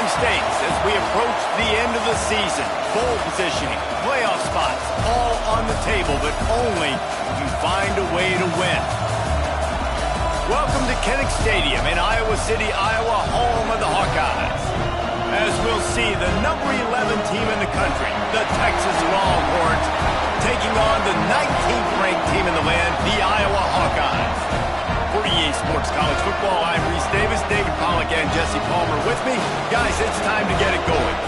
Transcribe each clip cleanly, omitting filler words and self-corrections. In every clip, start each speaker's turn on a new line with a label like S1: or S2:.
S1: time states as we approach the end of the season. Bowl positioning, playoff spots, all on the table, but only if you find a way to win. Welcome to Kinnick Stadium in Iowa City, Iowa, home of the Hawkeyes. As we'll see, the number 11 team in the country, the Texas Longhorns, taking on the 19th ranked team in the land, the Iowa Hawkeyes. For EA Sports College Football, I'm Reese Davis, David Pollack, and Jesse Palmer with me. Guys, it's time to get it going.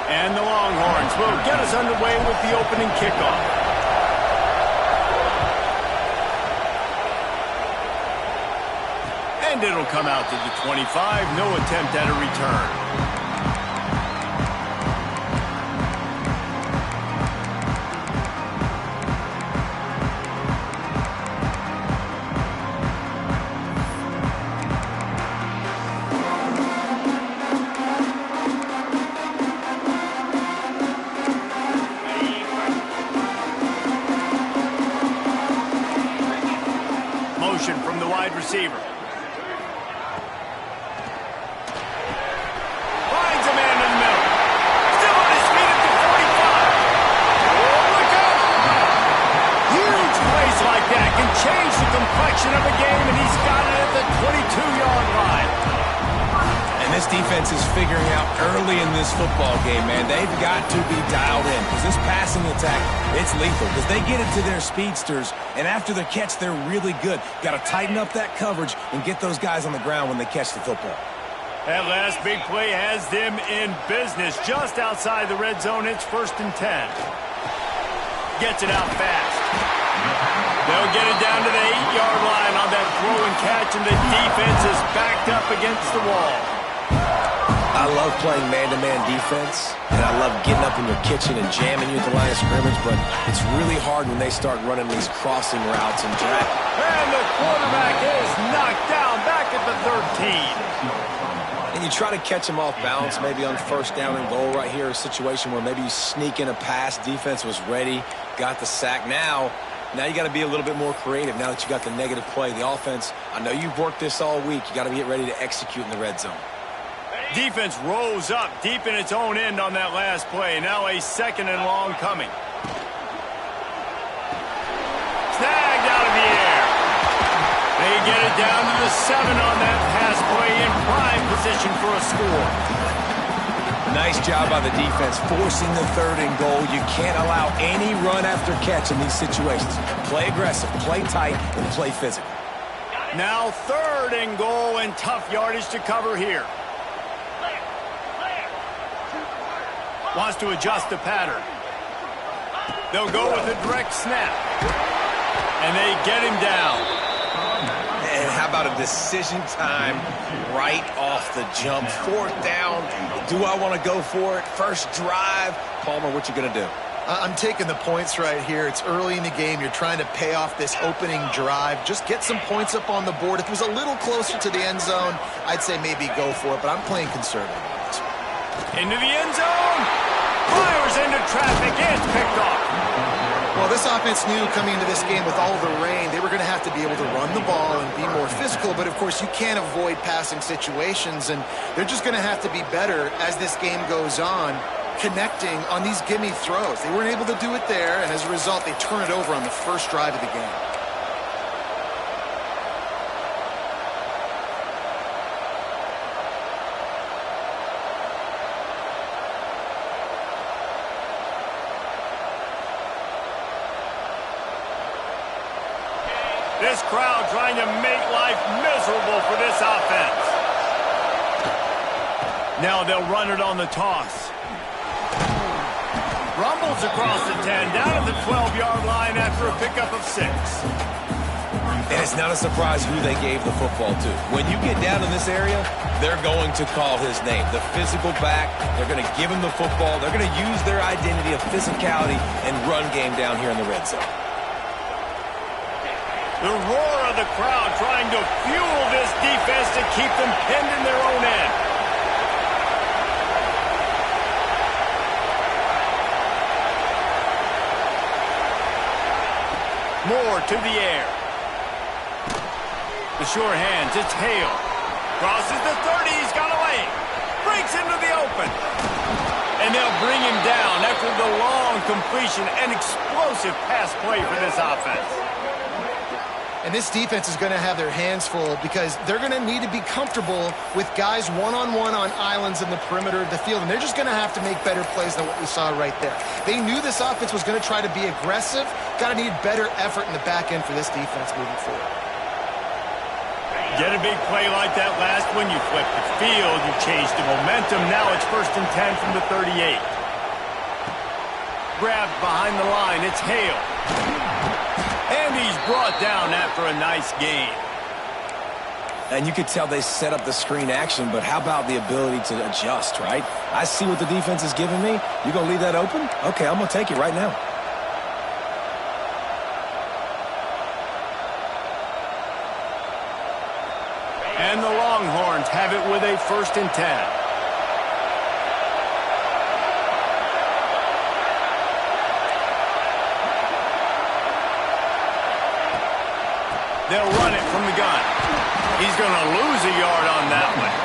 S1: And the Longhorns will get us underway with the opening kickoff. And it'll come out to the 25. No attempt at a return. From the wide receiver. Finds a man in the middle. Still on his feet at the 45. Oh, look out! Huge plays like that can change the complexion of a game, and he's got it at the 22-yard line.
S2: And this defense is figuring out early in this football game, man. They've got to be dialed in because this passing attack, it's lethal because they get it to their speedsters, and after the catch, they're really good. Got to tighten up that coverage and get those guys on the ground when they catch the football.
S1: That last big play has them in business just outside the red zone. It's 1st and 10. Gets it out fast. They'll get it down to the 8-yard line on that throw and catch, and the defense is backed up against the wall.
S2: I love playing man-to-man defense, and I love getting up in your kitchen and jamming you at the line of scrimmage, but it's really hard when they start running these crossing routes and drag.
S1: And the quarterback is knocked down back at the 13.
S2: And you try to catch them off balance, maybe on 1st down and goal right here, a situation where maybe you sneak in a pass, defense was ready, got the sack. Now you got to be a little bit more creative now that you got the negative play. The offense, I know you've worked this all week. You got to get ready to execute in the red zone.
S1: Defense rose up deep in its own end on that last play. Now a 2nd and long coming. Snagged out of the air. They get it down to the 7 on that pass play in prime position for a score.
S2: Nice job by the defense forcing the 3rd and goal. You can't allow any run after catch in these situations. Play aggressive, play tight, and play physical.
S1: Now 3rd and goal and tough yardage to cover here. Wants to adjust the pattern. They'll go with a direct snap. And they get him down.
S2: And how about a decision time right off the jump? 4th down. Do I want to go for it? First drive. Palmer, what you going to do?
S3: I'm taking the points right here. It's early in the game. You're trying to pay off this opening drive. Just get some points up on the board. If it was a little closer to the end zone, I'd say maybe go for it, but I'm playing conservative.
S1: Into the end zone. Fires into traffic. It's picked off.
S3: Well, this offense knew coming into this game with all the rain, they were going to have to be able to run the ball and be more physical, but of course you can't avoid passing situations, and they're just going to have to be better as this game goes on, connecting on these gimme throws. They weren't able to do it there, and as a result, they turn it over on the first drive of the game.
S1: This crowd trying to make life miserable for this offense. Now they'll run it on the toss. Rumbles across the 10, down at the 12-yard line after a pickup of 6.
S2: And it's not a surprise who they gave the football to. When you get down in this area, they're going to call his name. The physical back, they're going to give him the football. They're going to use their identity of physicality and run game down here in the red zone.
S1: The roar of the crowd trying to fuel this defense to keep them pinned in their own end. Moore to the air. The sure hands, it's Hale. Crosses the 30, he's got away. Breaks into the open. And they'll bring him down after the long completion and explosive pass play for this offense.
S3: And this defense is going to have their hands full because they're going to need to be comfortable with guys one-on-one on islands in the perimeter of the field. And they're just going to have to make better plays than what we saw right there. They knew this offense was going to try to be aggressive. Got to need better effort in the back end for this defense moving forward.
S1: Get a big play like that last one, you flip the field, you change the momentum. Now it's 1st and 10 from the 38. Grabbed behind the line, it's Hale. And he's brought down after a nice gain.
S2: And you could tell they set up the screen action, but how about the ability to adjust, right? I see what the defense is giving me. You going to leave that open? Okay, I'm going to take it right now.
S1: And the Longhorns have it with a 1st and 10. They'll run it from the gun. He's going to lose a yard on that one.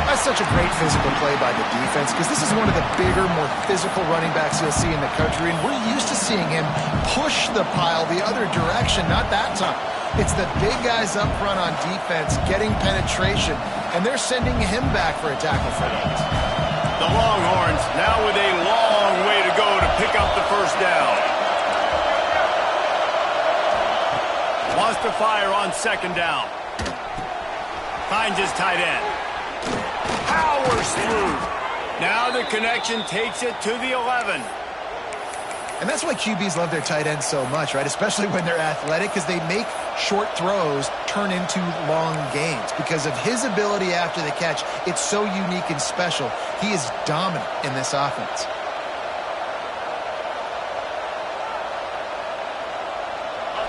S3: That's such a great physical play by the defense because this is one of the bigger, more physical running backs you'll see in the country, and we're used to seeing him push the pile the other direction, not that time. It's the big guys up front on defense getting penetration, and they're sending him back for a tackle for that.
S1: The Longhorns now with a long way to go to pick up the 1st down. Wants to fire on 2nd down. Finds his tight end. Powers through. Now the connection takes it to the 11.
S3: And that's why QBs love their tight ends so much, right? Especially when they're athletic, because they make short throws turn into long gains. Because of his ability after the catch, it's so unique and special. He is dominant in this offense.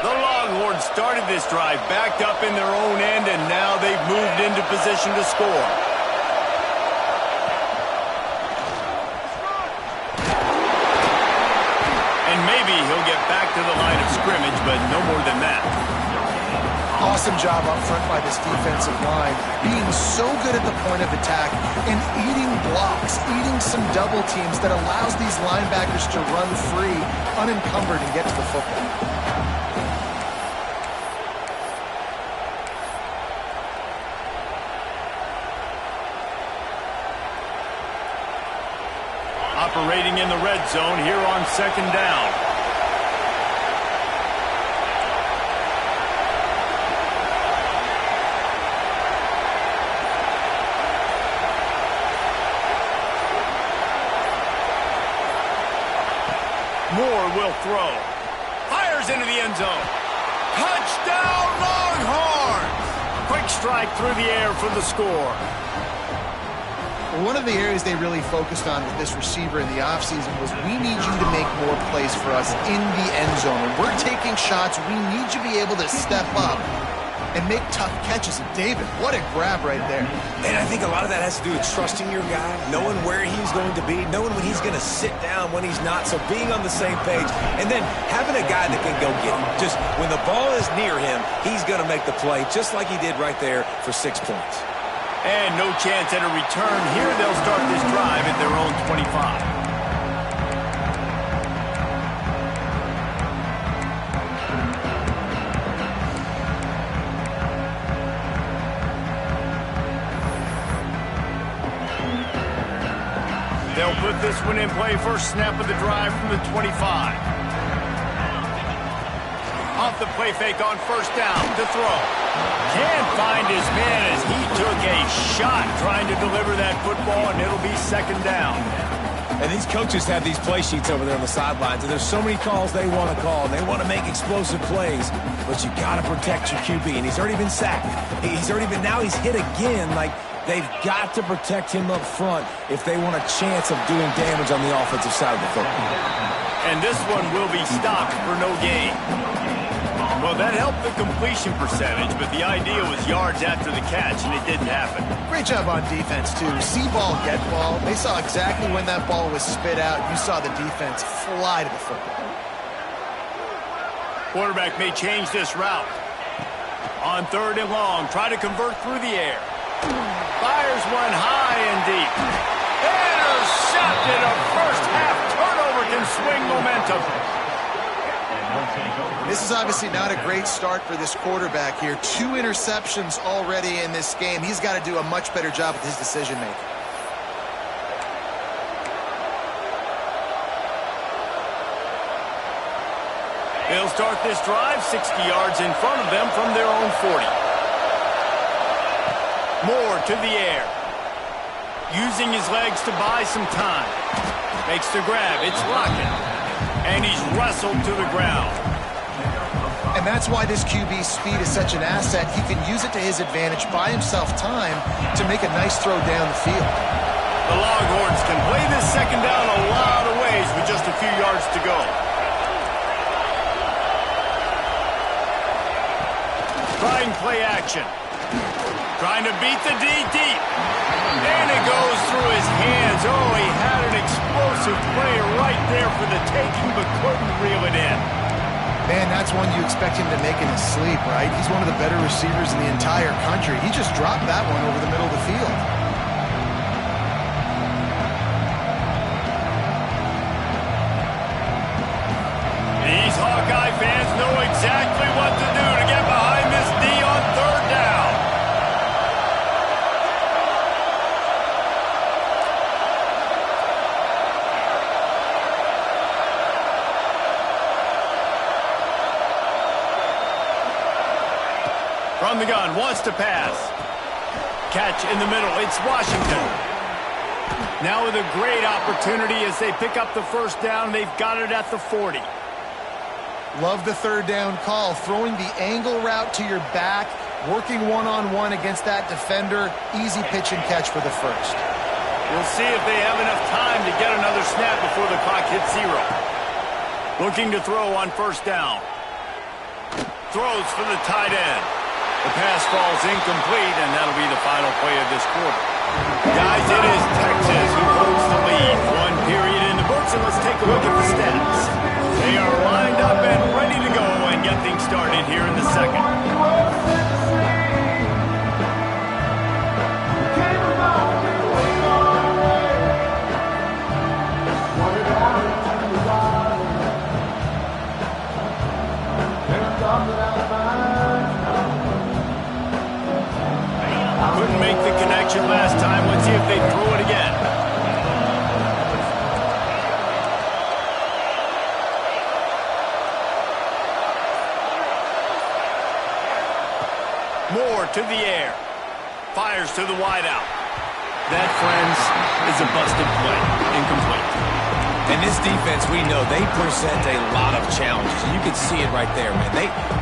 S1: The Longhorns started this drive backed up in their own end, and now they've moved into position to score. And maybe he'll get back to the line of scrimmage, but no more than that.
S3: Awesome job up front by this defensive line, being so good at the point of attack and eating blocks, eating some double teams that allows these linebackers to run free, unencumbered, and get to the football.
S1: Operating in the red zone here on 2nd down. Moore will throw. Fires into the end zone. Touchdown, Longhorns! Quick strike through the air for the score.
S3: One of the areas they really focused on with this receiver in the offseason was we need you to make more plays for us in the end zone. When we're taking shots, we need you to be able to step up and make tough catches. And David, what a grab right there.
S2: And I think a lot of that has to do with trusting your guy, knowing where he's going to be, knowing when he's going to sit down, when he's not, so being on the same page, and then having a guy that can go get him. Just when the ball is near him, he's going to make the play, just like he did right there for 6 points.
S1: And no chance at a return here. They'll start this drive at their own 25. They'll put this one in play. First snap of the drive from the 25. Off the play fake on 1st down to throw. Can't find his man as he took a shot trying to deliver that football, and it'll be 2nd down.
S2: And these coaches have these play sheets over there on the sidelines, and there's so many calls they want to call, and they want to make explosive plays, but you got to protect your QB, and he's already been sacked. Now he's hit again. Like, they've got to protect him up front if they want a chance of doing damage on the offensive side of the football.
S1: And this one will be stopped for no gain. Well, that helped the completion percentage, but the idea was yards after the catch, and it didn't happen.
S3: Great job on defense, too. See ball, get ball. They saw exactly when that ball was spit out. You saw the defense fly to the football.
S1: Quarterback may change this route. On 3rd and long, try to convert through the air. Fires one high and deep. Intercepted. A first-half turnover can swing momentum.
S3: This is obviously not a great start for this quarterback here. 2 interceptions already in this game. He's got to do a much better job with his decision-making.
S1: They'll start this drive 60 yards in front of them from their own 40. Moore to the air. Using his legs to buy some time. Makes the grab. It's Lockett. And he's wrestled to the ground.
S3: And that's why this QB's speed is such an asset. He can use it to his advantage, buy himself time to make a nice throw down the field.
S1: The Longhorns can play this second down a lot of ways with just a few yards to go. Trying play action. Trying to beat the D deep. And it goes through his hands. Oh, he had an explosive play right there for the taking, but couldn't reel it in.
S3: Man, that's one you expect him to make in his sleep, right? He's one of the better receivers in the entire country. He just dropped that one over the middle of the field.
S1: These Hawkeye fans know exactly what to do to get behind this D on 3rd down. From the gun, wants to pass. Catch in the middle, it's Washington. Now with a great opportunity as they pick up the first down. They've got it at the 40.
S3: Love the 3rd down call. Throwing the angle route to your back, working one-on-one against that defender. Easy pitch and catch for the first.
S1: We'll see if they have enough time to get another snap before the clock hits 0. Looking to throw on 1st down. Throws for the tight end. The pass falls incomplete, and that'll be the final play of this quarter. Guys, it is Texas who holds the lead. 1 period in the books, and let's take a look at the stats. They are lined up and ready to go and get things started here in the second. Couldn't make the connection last time. Let's see if they throw it again. Moore to the air. Fires to the wideout. That, friends, is a busted play. Incomplete.
S2: And this defense, we know, they present a lot of challenges. You can see it right there, man.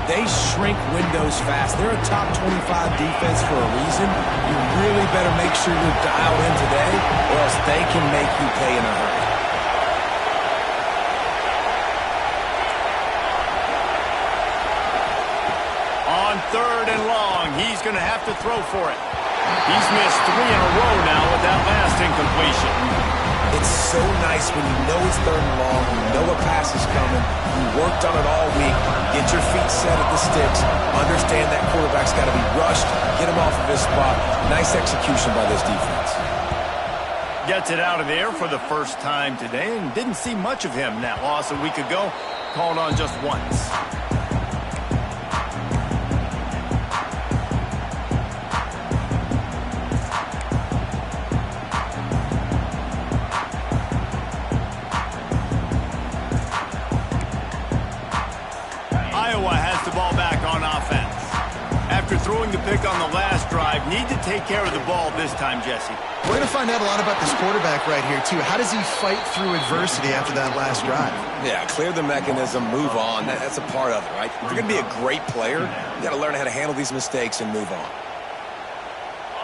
S2: They shrink windows fast. They're a top 25 defense for a reason. You really better make sure you're dialed in today, or else they can make you pay in a hurry.
S1: On 3rd and long, he's going to have to throw for it. He's missed 3 in a row now with that last incompletion.
S2: It's so nice when you know it's 3rd and long, you know a pass is coming, you worked on it all week, get your feet set at the sticks, understand that quarterback's got to be rushed, get him off of his spot. Nice execution by this defense.
S1: Gets it out of there for the first time today, and didn't see much of him in that loss a week ago. Called on just once. throwing the pick on the last drive, need to take care of the ball this time, Jesse.
S3: We're going to find out a lot about this quarterback right here, too. How does he fight through adversity after that last drive?
S2: Yeah, clear the mechanism, move on. That's a part of it, right? If you're going to be a great player, you got to learn how to handle these mistakes and move on.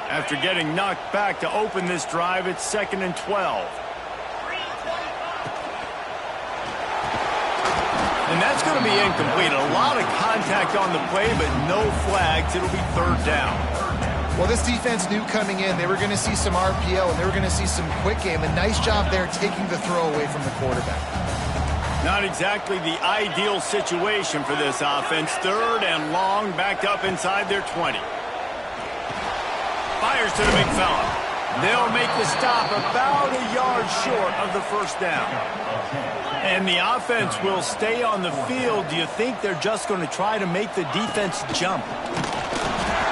S1: After getting knocked back to open this drive, it's 2nd and 12. And that's going to be incomplete. A lot of contact on the play, but no flags. It'll be 3rd down.
S3: Well, this defense knew coming in they were going to see some RPO and they were going to see some quick game. A nice job there taking the throw away from the quarterback.
S1: Not exactly the ideal situation for this offense. 3rd and long, backed up inside their 20. Fires to the big fella. They'll make the stop about a yard short of the 1st down. And the offense will stay on the field. Do you think they're just going to try to make the defense jump?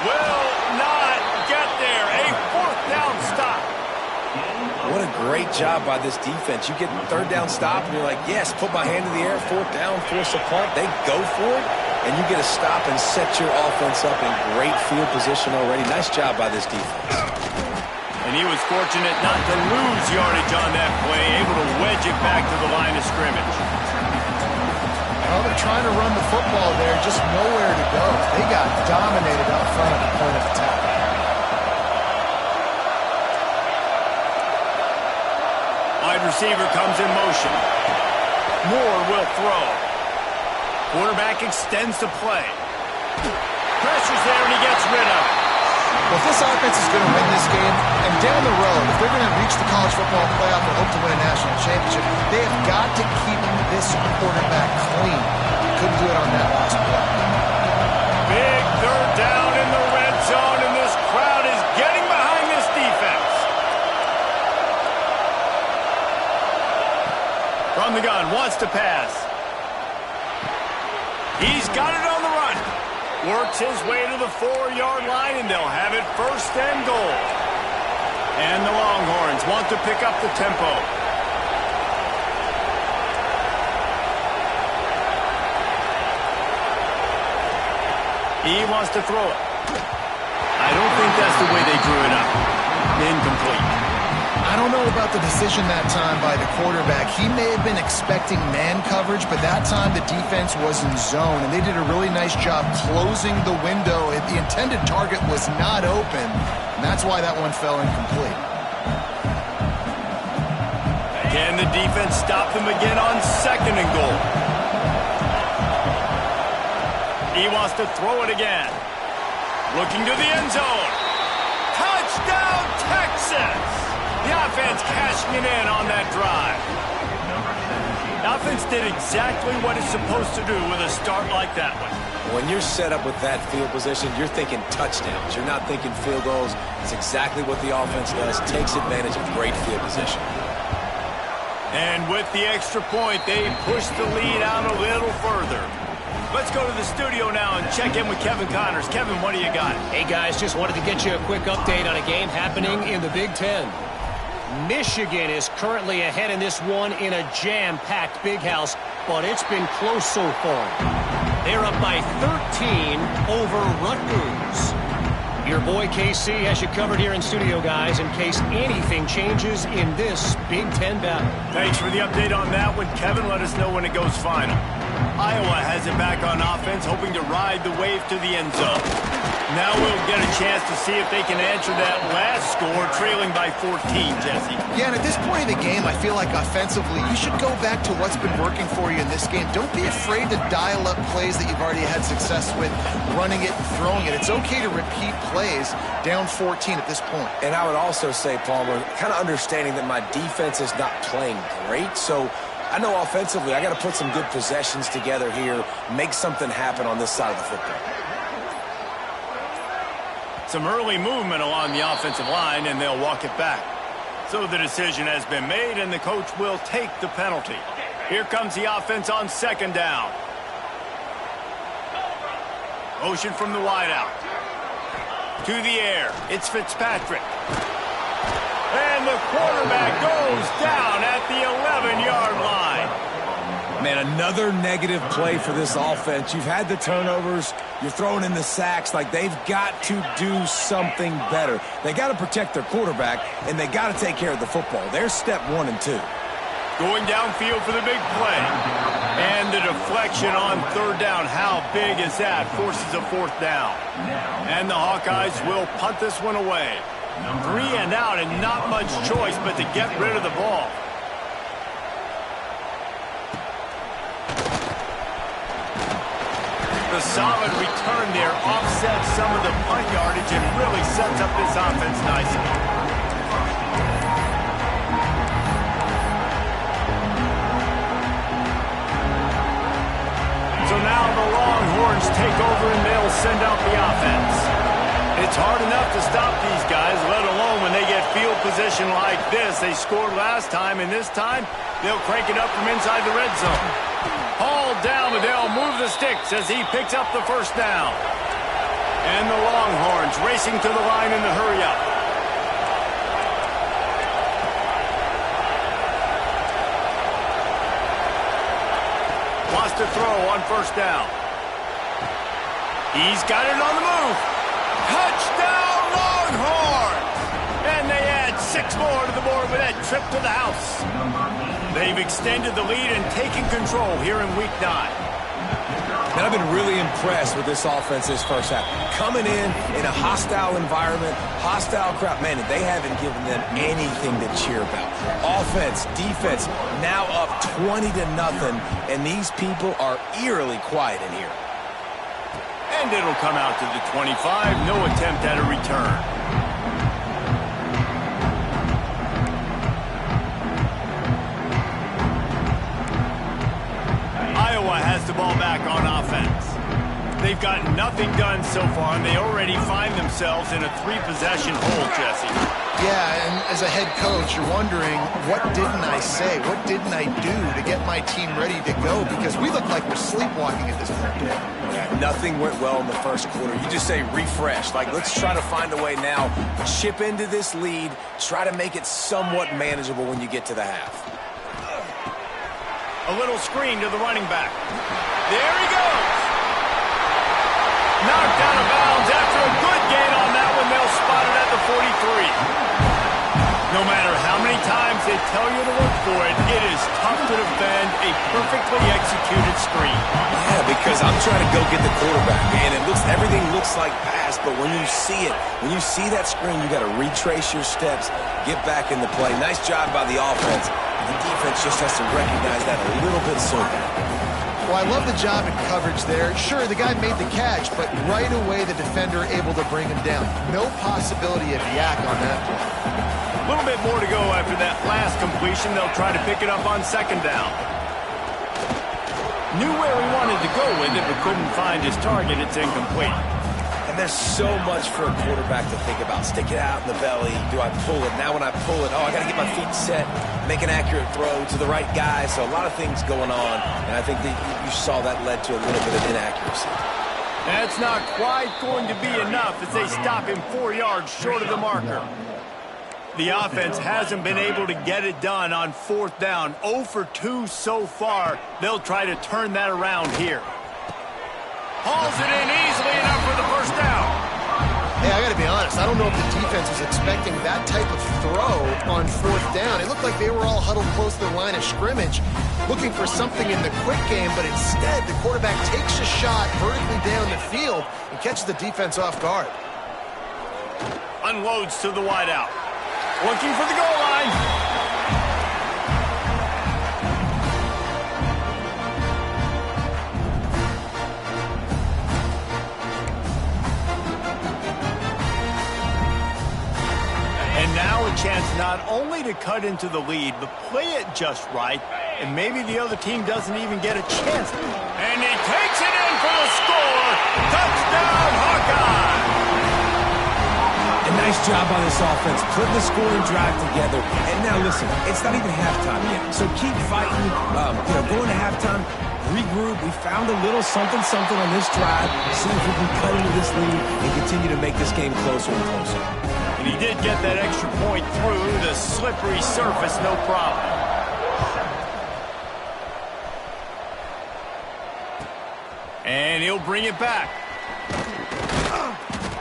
S1: Will not get there. A 4th down stop.
S2: What a great job by this defense. You get 3rd down stop, and you're like, yes, put my hand in the air, 4th down, force a punt. They go for it, and you get a stop and set your offense up in great field position already. Nice job by this defense.
S1: And he was fortunate not to lose yardage on that play, able to wedge it back to the line of scrimmage.
S3: Well, they're trying to run the football there, just nowhere to go. They got dominated out front at the point of attack.
S1: Wide receiver comes in motion. Moore will throw. Quarterback extends the play. Pressure's there and he gets rid of it.
S3: Well, if this offense is going to win this game, and down the road, if they're going to reach the college football playoff and hope to win a national championship, they have got to keep this quarterback clean. Couldn't do it on that last play.
S1: Big 3rd down in the red zone, and this crowd is getting behind this defense. From the gun, wants to pass. He's got it on the run. Works his way to the 4-yard line, and they'll have it 1st and goal. And the Longhorns want to pick up the tempo. He wants to throw it. I don't think that's the way they drew it up. Incomplete.
S3: I don't know about the decision that time by the quarterback. He may have been expecting man coverage, but that time the defense was in zone, and they did a really nice job closing the window. The intended target was not open, and that's why that one fell incomplete.
S1: Can the defense stop them again on 2nd and goal? He wants to throw it again. Looking to the end zone. Touchdown, Texas! The offense cashing it in on that drive. The offense did exactly what it's supposed to do with a start like that one.
S2: When you're set up with that field position, you're thinking touchdowns. You're not thinking field goals. It's exactly what the offense does. Takes advantage of great field position.
S1: And with the extra point, they push the lead out a little further. Let's go to the studio now and check in with Kevin Connors. Kevin, what do you got?
S4: Hey, guys, just wanted to get you a quick update on a game happening in the Big Ten. Michigan is currently ahead in this one in a jam-packed Big House, but it's been close so far. They're up by 13 over Rutgers. Your boy KC has you covered here in studio, guys, in case anything changes in this Big Ten battle.
S1: Thanks for the update on that one, Kevin. Let us know when it goes final. Iowa has it back on offense, hoping to ride the wave to the end zone. Now we'll get a chance to see if they can answer that last score, trailing by 14, Jesse.
S3: Yeah, and at this point in the game, I feel like offensively, you should go back to what's been working for you in this game. Don't be afraid to dial up plays that you've already had success with, running it and throwing it. It's okay to repeat plays down 14 at this point.
S2: And I would also say, Palmer, kind of understanding that my defense is not playing great, so I know offensively I got to put some good possessions together here, make something happen on this side of the football.
S1: Some early movement along the offensive line, and they'll walk it back. So the decision has been made, and the coach will take the penalty. Here comes the offense on 2nd down. Motion from the wideout. To the air. It's Fitzpatrick. And the quarterback goes down at the 11-yard line.
S2: Man, another negative play for this offense. You've had the turnovers. You're throwing in the sacks. Like, they've got to do something better. They got to protect their quarterback, and they got to take care of the football. There's step 1 and 2.
S1: Going downfield for the big play. And the deflection on third down. How big is that? Forces a fourth down. And the Hawkeyes will punt this one away. 3 and out, and not much choice but to get rid of the ball. The solid return there offsets some of the punt yardage and really sets up this offense nicely. So now the Longhorns take over and they'll send out the offense. It's hard enough to stop these guys, let alone when they get field position like this. They scored last time, and this time they'll crank it up from inside the red zone. Hauled down, but they'll move the sticks as he picks up the first down. And the Longhorns racing to the line in the hurry-up. Wants to throw on first down. He's got it on the move. Touchdown, Longhorns! And they add 6 more to the board with that trip to the house. They've extended the lead and taken control here in Week 9.
S2: And I've been really impressed with this offense this first half. Coming in a hostile environment, hostile crowd. Man, they haven't given them anything to cheer about. Offense, defense, now up 20-0, and these people are eerily quiet in here.
S1: And it'll come out to the 25. No attempt at a return. Iowa has the ball back on offense. They've got nothing done so far, and they already find themselves in a 3-possession hole, Jesse.
S3: Yeah, and as a head coach, you're wondering, what didn't I say? What didn't I do to get my team ready to go? Because we look like we're sleepwalking at this point.
S2: Yeah, nothing went well in the first quarter. You just say refresh. Like, let's try to find a way now. Chip into this lead. Try to make it somewhat manageable when you get to the half.
S1: A little screen to the running back. There he goes. Knocked out of bounds after a good gain on that one. They'll spot it at the 43. No matter how many times they tell you to look for it, it is tough to defend a perfectly executed screen.
S2: Yeah, because I'm trying to go get the quarterback, man. Everything looks like pass, but when you see it, when you see that screen, you got to retrace your steps, get back in the play. Nice job by the offense. The defense just has to recognize that a little bit sooner.
S3: Well, I love the job in coverage there. Sure, the guy made the catch, but right away the defender able to bring him down. No possibility of yak on that play.
S1: A little bit more to go after that last completion. They'll try to pick it up on second down. Knew where he wanted to go with it, but couldn't find his target. It's incomplete.
S2: And there's so much for a quarterback to think about. Stick it out in the belly. Do I pull it? Now when I pull it, I got to get my feet set, make an accurate throw to the right guy. So a lot of things going on, and I think that you saw that led to a little bit of inaccuracy.
S1: That's not quite going to be enough as they stop him 4 yards short of the marker. The offense hasn't been able to get it done on fourth down. 0 for 2 so far. They'll try to turn that around here. Hauls it in easily enough for the first down.
S3: Hey, I got to be honest. I don't know if the defense was expecting that type of throw on fourth down. It looked like they were all huddled close to the line of scrimmage, looking for something in the quick game, but instead the quarterback takes a shot vertically down the field and catches the defense off guard.
S1: Unloads to the wideout. Looking for the goal line. And now a chance not only to cut into the lead, but play it just right, and maybe the other team doesn't even get a chance. And he takes it in for the score. Touchdown, Hawkeye!
S2: Nice job on this offense, putting the scoring drive together. And now listen, it's not even halftime yet. So keep fighting, going to halftime, regroup. We found a little something on this drive. See if we can cut into this lead and continue to make this game closer and closer.
S1: And he did get that extra point through the slippery surface, no problem. And he'll bring it back.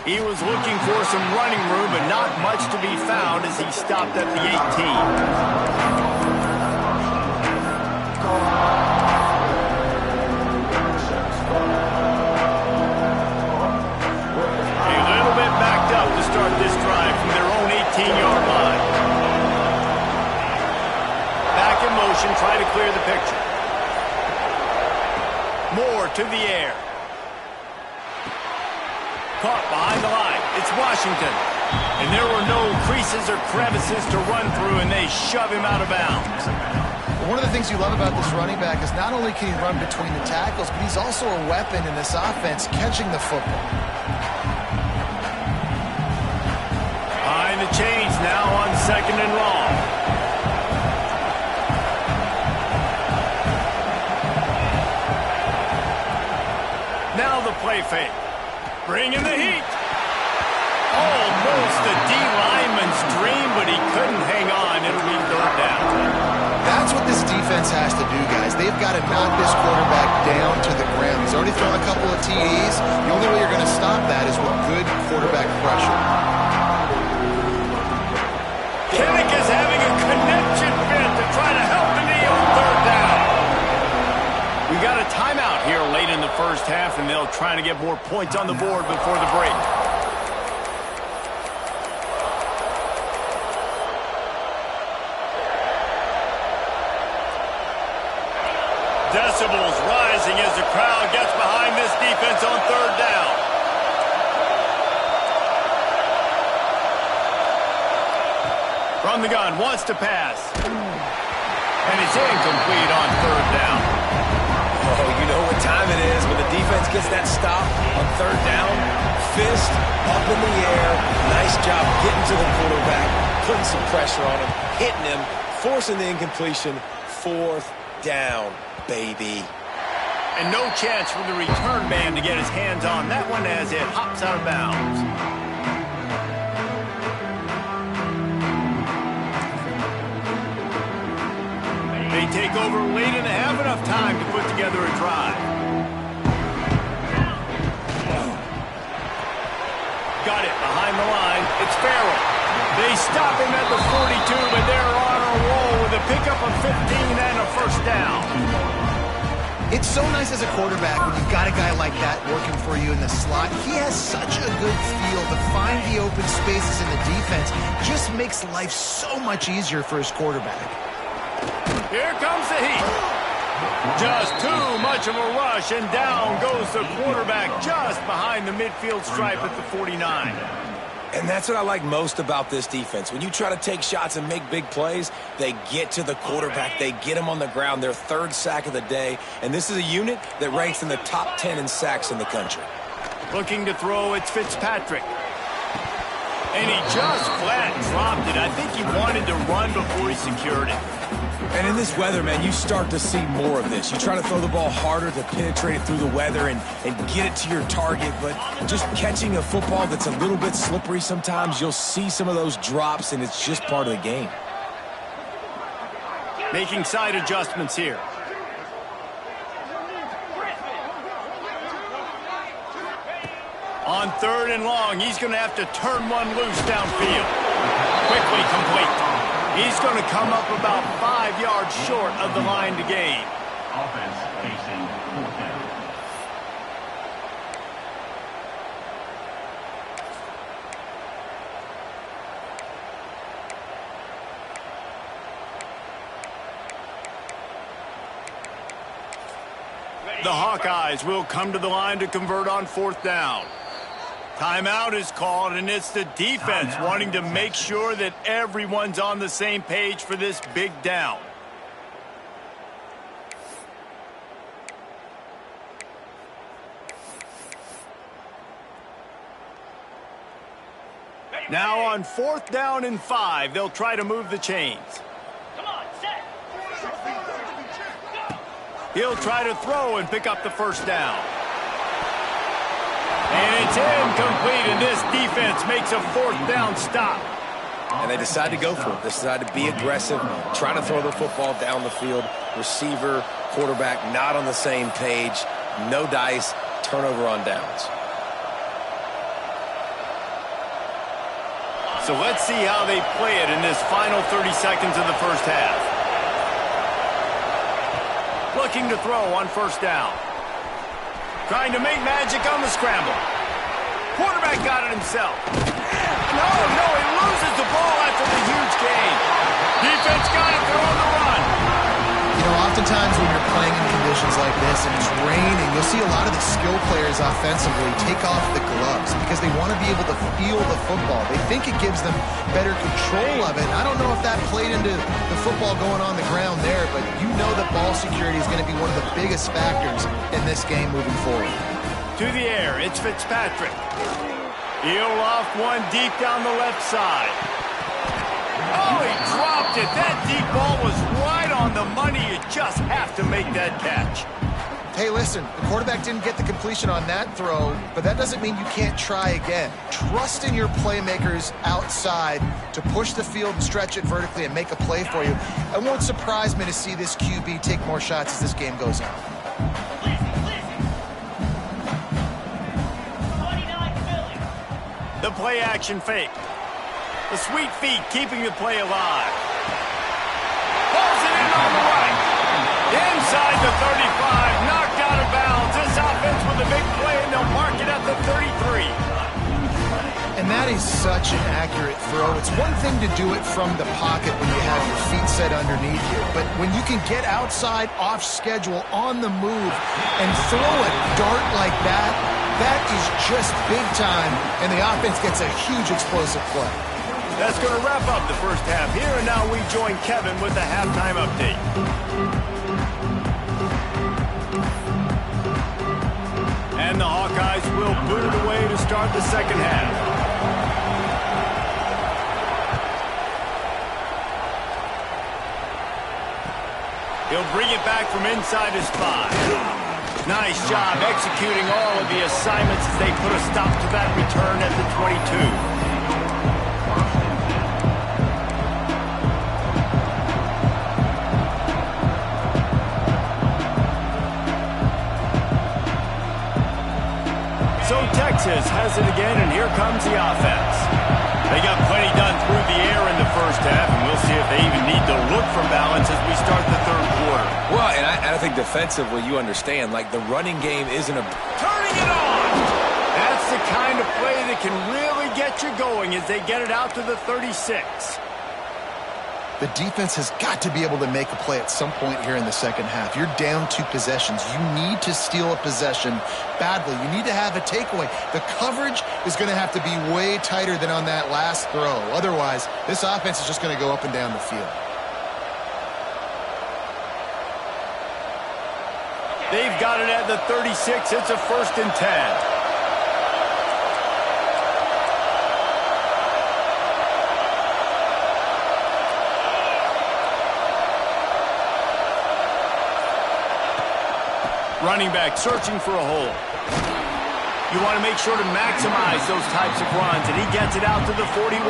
S1: He was looking for some running room, but not much to be found as he stopped at the 18. To start this drive from their own 18-yard line. Back in motion, try to clear the picture. Moore to the air. Caught behind the line. It's Washington. And there were no creases or crevices to run through, and they shove him out of bounds.
S3: One of the things you love about this running back is not only can he run between the tackles, but he's also a weapon in this offense catching the football.
S1: Behind the chains now on 2nd and long. Now the play fake. Bringing the heat. Almost a D-lineman's dream, but he couldn't hang on. It'll be 3rd down.
S3: That's what this defense has to do, guys. They've got to knock this quarterback down to the ground. He's already thrown a couple of TDs. The only way you're going to stop that is with good quarterback pressure.
S1: Kinnick is having a connection fit to try to help the knee on 3rd down. We got a timeout here late in the first half, and they'll try to get more points on the board before the break. Decibels rising as the crowd gets behind this defense on 3rd down. From the gun, wants to pass. And it's incomplete on 3rd down.
S2: Oh, you know what time it is when the defense gets that stop on 3rd down. Fist up in the air. Nice job getting to the quarterback, putting some pressure on him, hitting him, forcing the incompletion. 4th down, baby.
S1: And no chance for the return man to get his hands on that one as it hops out of bounds. They take over late and have enough time to put together a drive. Got it behind the line. It's Farrell. They stop him at the 42, but they're on a roll with a pickup of 15 and a 1st down.
S3: It's so nice as a quarterback when you've got a guy like that working for you in the slot. He has such a good feel to find the open spaces in the defense. Just makes life so much easier for his quarterback.
S1: Here comes the heat. Just too much of a rush, and down goes the quarterback just behind the midfield stripe at the 49.
S2: And that's what I like most about this defense. When you try to take shots and make big plays, they get to the quarterback. They get him on the ground. Their 3rd sack of the day. And this is a unit that ranks in the top 10 in sacks in the country.
S1: Looking to throw, it's Fitzpatrick. And he just flat dropped it. I think he wanted to run before he secured it.
S2: And in this weather, man, you start to see more of this. You try to throw the ball harder to penetrate it through the weather and get it to your target, but just catching a football that's a little bit slippery sometimes, you'll see some of those drops, and it's just part of the game.
S1: Making side adjustments here. On 3rd and long, he's going to have to turn one loose downfield. Quickly complete. He's going to come up about 5 yards short of the line to gain.
S5: Offense facing 4th down.
S1: The Hawkeyes will come to the line to convert on 4th down. Timeout is called, and it's the defense wanting to make sure that everyone's on the same page for this big down. Now on 4th down and 5, they'll try to move the chains.
S5: Come on, set.
S1: He'll try to throw and pick up the 1st down. And it's incomplete, and this defense makes a 4th down stop.
S2: And they decide to go for it. They decide to be aggressive, try to throw the football down the field. Receiver, quarterback not on the same page. No dice. turnover on downs.
S1: So let's see how they play it in this final 30 seconds of the first half. Looking to throw on first down. Trying to make magic on the scramble. Quarterback got it himself. No, he loses the ball after the huge gain. Defense got it, they're on the run.
S3: You know, oftentimes when you're playing in conditions like this and it's raining, you'll see a lot of the skill players offensively take off the gloves because they want to be able to feel the football. They think it gives them better control of it. I don't know if that played into the football going on the ground there, but you know that ball security is going to be one of the biggest factors in this game moving forward.
S1: To the air, it's Fitzpatrick. He'll loft one deep down the left side. Oh, he dropped it. That deep ball was right on the money. You just have to make that catch.
S3: Hey, listen, the quarterback didn't get the completion on that throw, but that doesn't mean you can't try again. Trust in your playmakers outside to push the field and stretch it vertically and make a play for you. It won't surprise me to see this QB take more shots as this game goes on.
S1: The play action fake. The sweet feet keeping the play alive. Pulls it in on the right. Inside the 35, knocked out of bounds. This offense with a big play, and they'll mark it at the 33.
S3: And that is such an accurate throw. It's one thing to do it from the pocket when you have your feet set underneath you, but when you can get outside, off schedule, on the move, and throw a dart like that, that is just big time, and the offense gets a huge explosive play.
S1: That's going to wrap up the first half here, and now we join Kevin with the halftime update. And the Hawkeyes will boot it away to start the second half. He'll bring it back from inside his 5. Nice job executing all of the assignments as they put a stop to that return at the 22. So Texas has it again, and here comes the offense. They got plenty done through the air in the first half, and we'll see if they even need to look for balance as we start the third quarter.
S2: Well, and I think defensively, you understand, like the running game isn't a...
S1: Turning it on! That's the kind of play that can really get you going as they get it out to the 36.
S3: The defense has got to be able to make a play at some point here in the second half. You're down 2 possessions. You need to steal a possession badly. You need to have a takeaway. The coverage is going to have to be way tighter than on that last throw. Otherwise, this offense is just going to go up and down the field.
S1: They've got it at the 36. It's a 1st and 10. Running back searching for a hole. You want to make sure to maximize those types of runs, and he gets it out to the 41.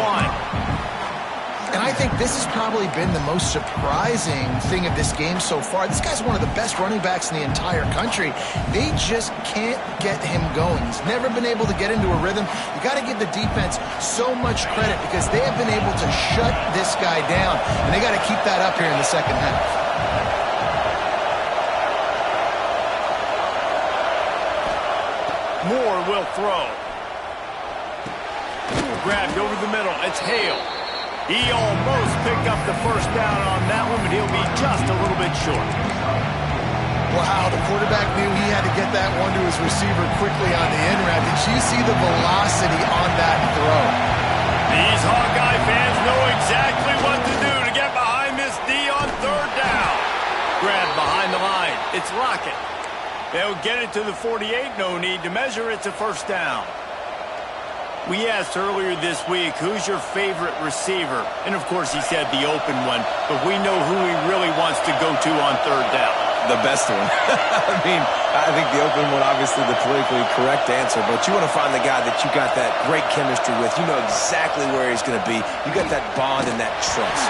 S3: And I think this has probably been the most surprising thing of this game so far. This guy's one of the best running backs in the entire country. They just can't get him going. He's never been able to get into a rhythm. You got to give the defense so much credit because they have been able to shut this guy down, and they got to keep that up here in the second half.
S1: Moore will throw. Grabbed over the middle. It's Hale. He almost picked up the first down on that one, but he'll be just a little bit short.
S3: Wow, the quarterback knew he had to get that one to his receiver quickly on the in route. Did you see the velocity on that throw?
S1: These Hawkeye fans know exactly what to do to get behind this D on 3rd down. Grabbed behind the line. It's Lockett. They'll get it to the 48. No need to measure. It's a 1st down. We asked earlier this week, who's your favorite receiver? And, of course, he said the open one. But we know who he really wants to go to on 3rd down.
S2: The best one. I think the open one, obviously the politically correct answer, but you want to find the guy that you got that great chemistry with. You know exactly where he's going to be. You got that bond and that trust.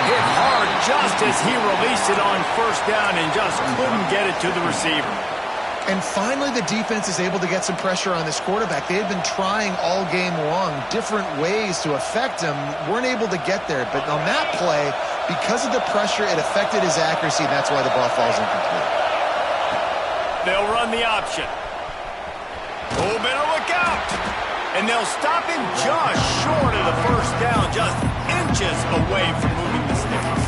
S1: Hit hard just as he released it on 1st down and just couldn't get it to the receiver.
S3: And finally, the defense is able to get some pressure on this quarterback. They had been trying all game long different ways to affect him, weren't able to get there. But on that play, because of the pressure, it affected his accuracy, and that's why the ball falls incomplete.
S1: They'll run the option. Oh, better look out. And they'll stop him just short of the first down, just inches away from moving the sticks.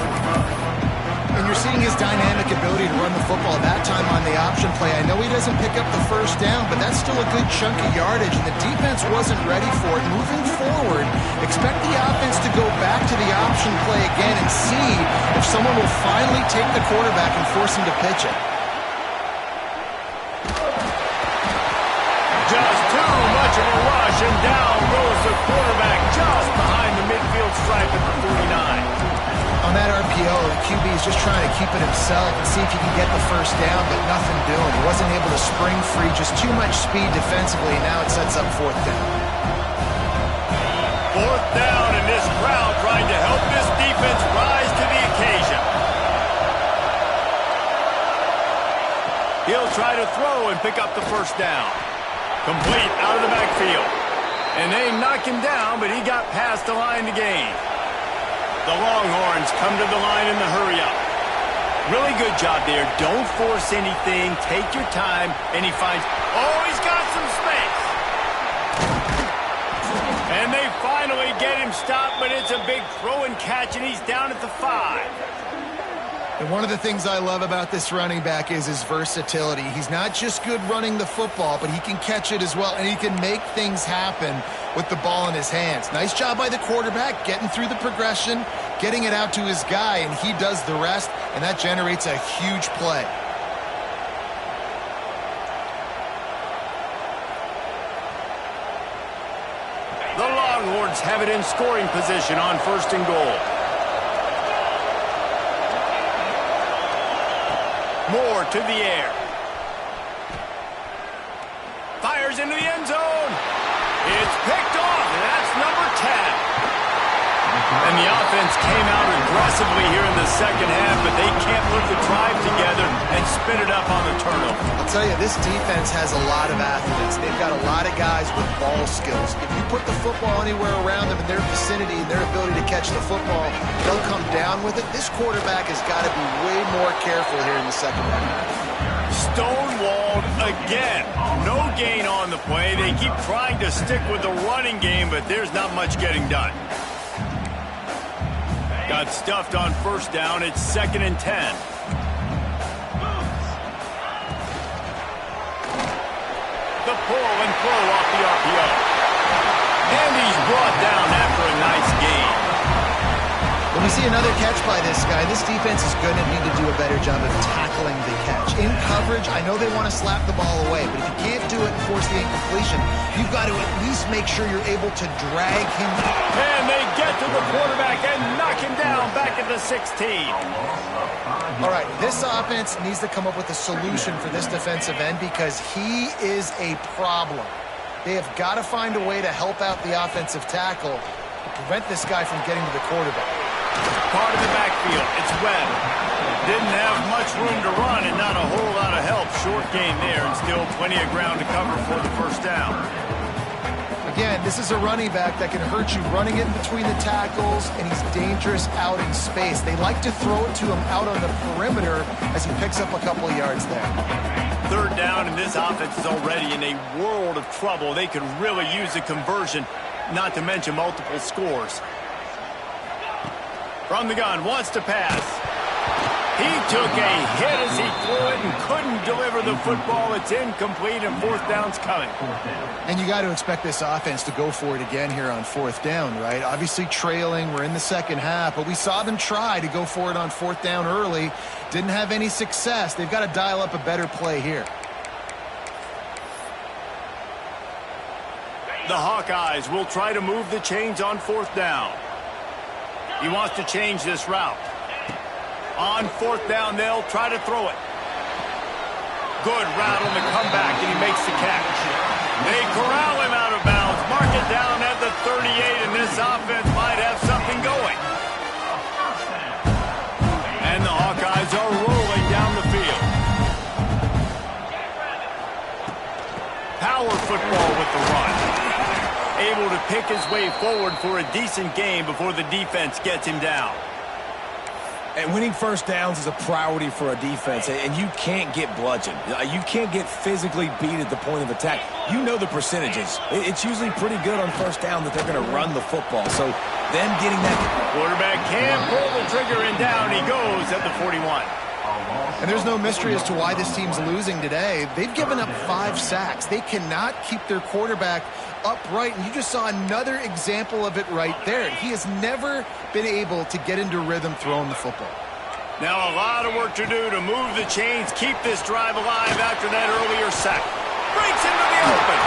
S3: And you're seeing his dynamic ability to run the football that time on the option play. I know he doesn't pick up the first down, but that's still a good chunk of yardage, and the defense wasn't ready for it. Moving forward, expect the offense to go back to the option play again and see if someone will finally take the quarterback and force him to pitch it.
S1: Just too much of a rush, and down goes the quarterback just behind the midfield stripe at the 49.
S3: On that RPO, the QB is just trying to keep it himself and see if he can get the first down, but nothing doing. He wasn't able to spring free, just too much speed defensively, and now it sets up fourth down.
S1: Fourth down, and this crowd trying to help this defense rise to the occasion. He'll try to throw and pick up the first down. Complete out of the backfield. And they knock him down, but he got past the line to gain. The Longhorns come to the line in the hurry-up. Really good job there. Don't force anything. Take your time. And he finds, oh, he's got some space. And they finally get him stopped, but it's a big throw and catch, and he's down at the 5.
S3: And one of the things I love about this running back is his versatility. He's not just good running the football, but he can catch it as well, and he can make things happen with the ball in his hands. Nice job by the quarterback, getting through the progression, getting it out to his guy, and he does the rest, and that generates a huge play.
S1: The Longhorns have it in scoring position on 1st and goal. Moore to the air. Fires into the end zone. It's picked off, and that's number 10. And the offense came out aggressively here in the second half, but they can't put the drive together and spit it up on the turnover.
S3: I'll tell you, this defense has a lot of athletes. They've got a lot of guys with ball skills. If you put the football anywhere around them in their vicinity and their ability to catch the football, they'll come down with it. This quarterback has got to be way more careful here in the second half.
S1: Stonewalled again. No gain on the play. They keep trying to stick with the running game, but there's not much getting done. Got stuffed on 1st down. It's 2nd and 10. The pull and throw off the RPO. And he's brought down after a nice gain.
S3: When we see another catch by this guy, this defense is going to need to do a better job of tackling the catch. In coverage, I know they want to slap the ball away, but if you can't do it and force the incompletion, you've got to at least make sure you're able to drag him.
S1: And they get to the quarterback and knock him down back at the 16.
S3: All right, this offense needs to come up with a solution for this defensive end because he is a problem. They have got to find a way to help out the offensive tackle to prevent this guy from getting to the quarterback.
S1: Part of the backfield, it's Webb. Didn't have much room to run and not a whole lot of help. Short gain there and still plenty of ground to cover for the first down.
S3: Again, this is a running back that can hurt you running it between the tackles, and he's dangerous out in space. They like to throw it to him out on the perimeter as he picks up a couple of yards there.
S1: 3rd down, and this offense is already in a world of trouble. They could really use a conversion, not to mention multiple scores. From the gun, wants to pass. He took a hit as he threw it and couldn't deliver the football. It's incomplete, and 4th down's coming.
S3: And you got to expect this offense to go for it again here on 4th down, right? Obviously trailing, we're in the second half, but we saw them try to go for it on 4th down early. Didn't have any success. They've got to dial up a better play here.
S1: The Hawkeyes will try to move the chains on 4th down. He wants to change this route. On 4th down, they'll try to throw it. Good route on the comeback, and he makes the catch. They corral him out of bounds, mark it down at the 38, and this offense might have something going. And the Hawkeyes are rolling down the field. football with the run. Able to pick his way forward for a decent gain before the defense gets him down.
S2: And winning first downs is a priority for a defense, and you can't get bludgeoned. You can't get physically beat at the point of attack. You know the percentages. It's usually pretty good on first down that they're going to run the football. So them getting that...
S1: Quarterback can pull the trigger, and down he goes at the 41.
S3: And there's no mystery as to why this team's losing today. They've given up 5 sacks. They cannot keep their quarterback upright, and you just saw another example of it right there. He has never been able to get into rhythm throwing the football.
S1: Now a lot of work to do to move the chains, keep this drive alive after that earlier sack. Breaks into the open.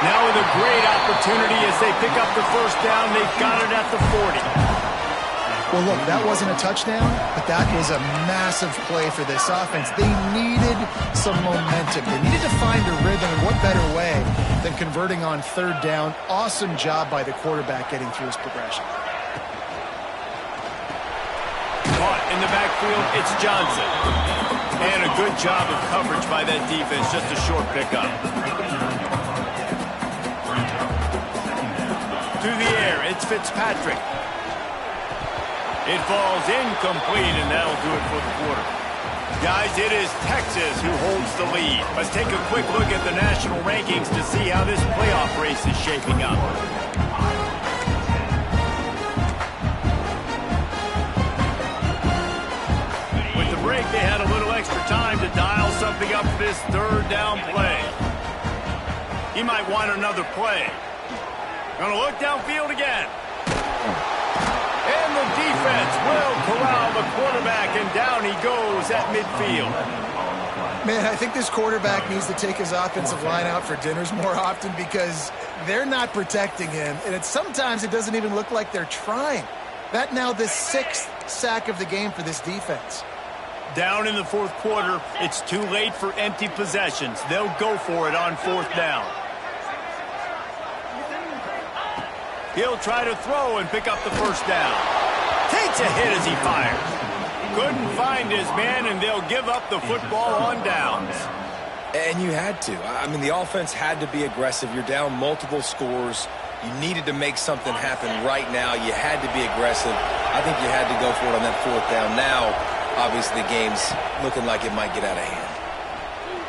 S1: Now with a great opportunity as they pick up the first down. They've got it at the 40.
S3: Well, look, that wasn't a touchdown, but that was a massive play for this offense. They needed some momentum. They needed to find a rhythm, and what better way than converting on third down. Awesome job by the quarterback getting through his progression.
S1: Caught in the backfield, it's Johnson. And a good job of coverage by that defense, just a short pickup. Through the air, it's Fitzpatrick. It falls incomplete, and that'll do it for the quarter. Guys, it is Texas who holds the lead. Let's take a quick look at the national rankings to see how this playoff race is shaping up. With the break, they had a little extra time to dial something up for this third down play. He might want another play. Gonna look downfield again. And the defense will corral the quarterback, and down he goes at midfield.
S3: Man, I think this quarterback needs to take his offensive line out for dinners more often because they're not protecting him, and sometimes it doesn't even look like they're trying. That now the 6th sack of the game for this defense.
S1: Down in the fourth quarter, it's too late for empty possessions. They'll go for it on fourth down. He'll try to throw and pick up the first down. Takes a hit as he fires. Couldn't find his man, and they'll give up the football on downs.
S2: And you had to. I mean, the offense had to be aggressive. You're down multiple scores. You needed to make something happen right now. You had to be aggressive. I think you had to go for it on that fourth down. Now, obviously, the game's looking like it might get out of hand.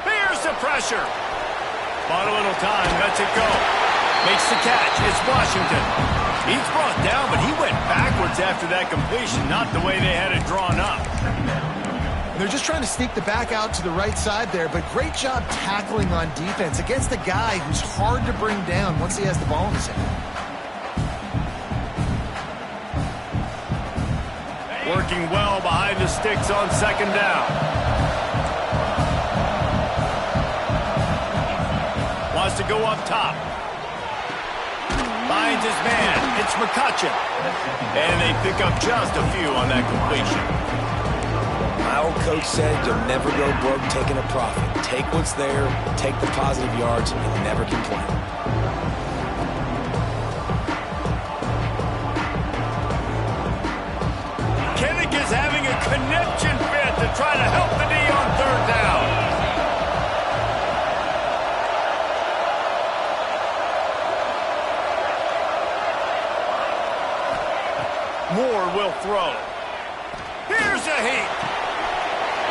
S1: Here's the pressure. Bought a little time, lets it go. Makes the catch. It's Washington. He's brought down, but he went backwards after that completion, not the way they had it drawn up.
S3: They're just trying to sneak the back out to the right side there, but great job tackling on defense against a guy who's hard to bring down once he has the ball in his hand.
S1: Working well behind the sticks on second down. Wants to go up top. Finds his man. It's McCutcheon. And they pick up just a few on that completion.
S2: My old coach said you'll never go broke taking a profit. Take what's there, take the positive yards, and never complain.
S1: Kinnick is having a connection fit to try to help the D on third down. Moore will throw. Here's a heat.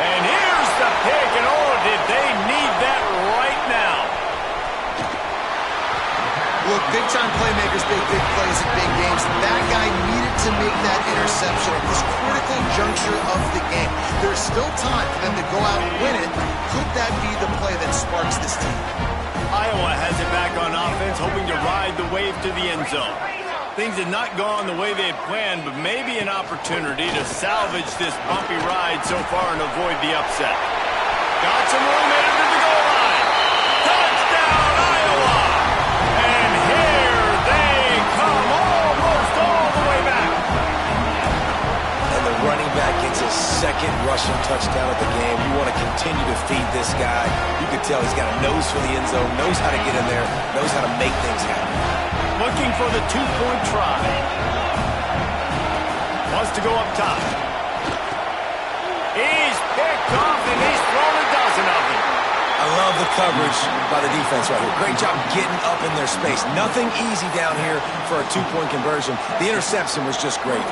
S1: And here's the pick. And oh, did they need that right now.
S3: Look, big-time playmakers make big plays in big games. That guy needed to make that interception at this critical juncture of the game. There's still time for them to go out and win it. Could that be the play that sparks this team?
S1: Iowa has it back on offense, hoping to ride the wave to the end zone. Things had not gone the way they had planned, but maybe an opportunity to salvage this bumpy ride so far and avoid the upset. Got some room headed to the goal line. Touchdown, Iowa! And here they come, almost all the way back.
S2: And the running back gets his second rushing touchdown of the game. You want to continue to feed this guy. You can tell he's got a nose for the end zone, knows how to get in there, knows how to make things happen.
S1: Looking for the two-point try. Wants to go up top. He's picked off, and he's thrown a dozen of them.
S2: I love the coverage by the defense right here. Great job getting up in their space. Nothing easy down here for a two-point conversion. The interception was just great.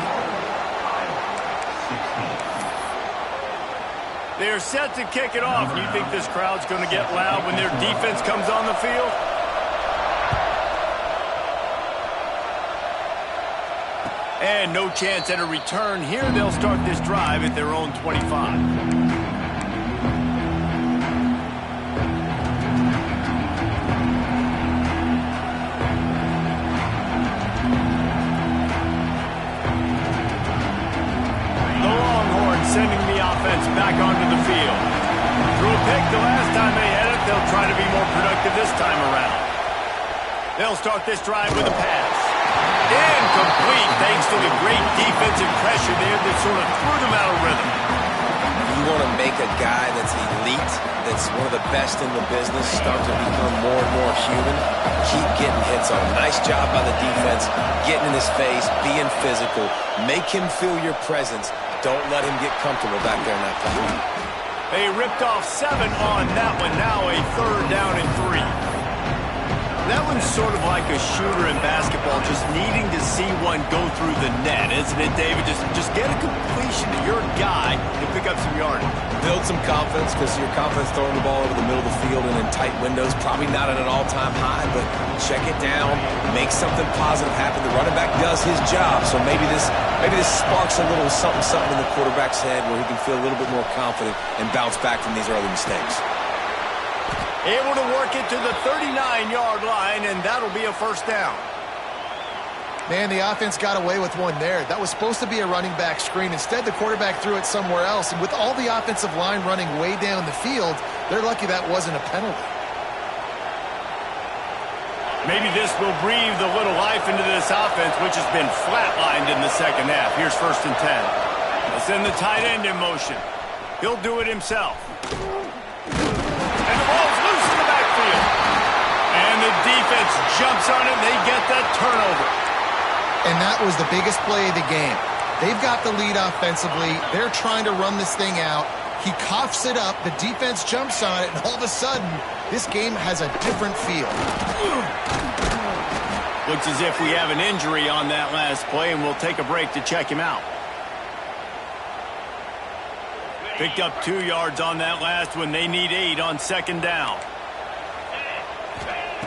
S1: They're set to kick it off. You think this crowd's going to get loud when their defense comes on the field? And no chance at a return here. They'll start this drive at their own 25. Sending the offense back onto the field. Threw a pick the last time they had it. They'll try to be more productive this time around. They'll start this drive with a pass. Incomplete thanks to the great defensive pressure there that sort of threw them out of rhythm.
S2: You want to make a guy that's elite, that's one of the best in the business, start to become more and more human, keep getting hits on him. Nice job by the defense, getting in his face, being physical. Make him feel your presence. Don't let him get comfortable back there in that pocket.
S1: They ripped off 7 on that one. Now a 3rd down and 3. That one's sort of like a shooter in basketball, just needing to see one go through the net, isn't it, David? Just get a completion to your guy and pick up some yardage.
S2: Build some confidence, because your confidence throwing the ball over the middle of the field and in tight windows, probably not at an all-time high, but check it down, make something positive happen. The running back does his job, so maybe this sparks a little something in the quarterback's head where he can feel a little bit more confident and bounce back from these early mistakes.
S1: Able to work it to the 39-yard line, and that'll be a 1st down.
S3: Man, the offense got away with one there. That was supposed to be a running back screen. Instead, the quarterback threw it somewhere else, and with all the offensive line running way down the field, they're lucky that wasn't a penalty.
S1: Maybe this will breathe a little life into this offense, which has been flatlined in the second half. Here's 1st and 10. They'll send the tight end in motion. He'll do it himself. And the ball's loose in the backfield. And the defense jumps on it. They get that turnover.
S3: And that was the biggest play of the game. They've got the lead offensively. They're trying to run this thing out. He coughs it up. The defense jumps on it. And all of a sudden, this game has a different feel.
S1: Looks as if we have an injury on that last play, and we'll take a break to check him out. Picked up 2 yards on that last one. They need 8 on 2nd down.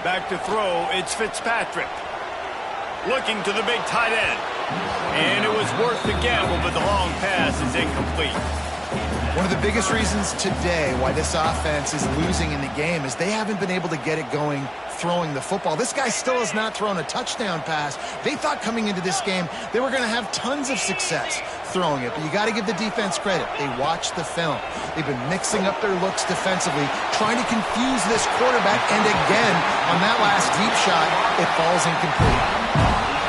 S1: Back to throw. It's Fitzpatrick. Looking to the big tight end. And it was worth the gamble, but the long pass is incomplete.
S3: One of the biggest reasons today why this offense is losing in the game is they haven't been able to get it going throwing the football. This guy still has not thrown a touchdown pass. They thought coming into this game they were going to have tons of success throwing it, but you got to give the defense credit. They watched the film. They've been mixing up their looks defensively, trying to confuse this quarterback, and again, on that last deep shot, it falls incomplete.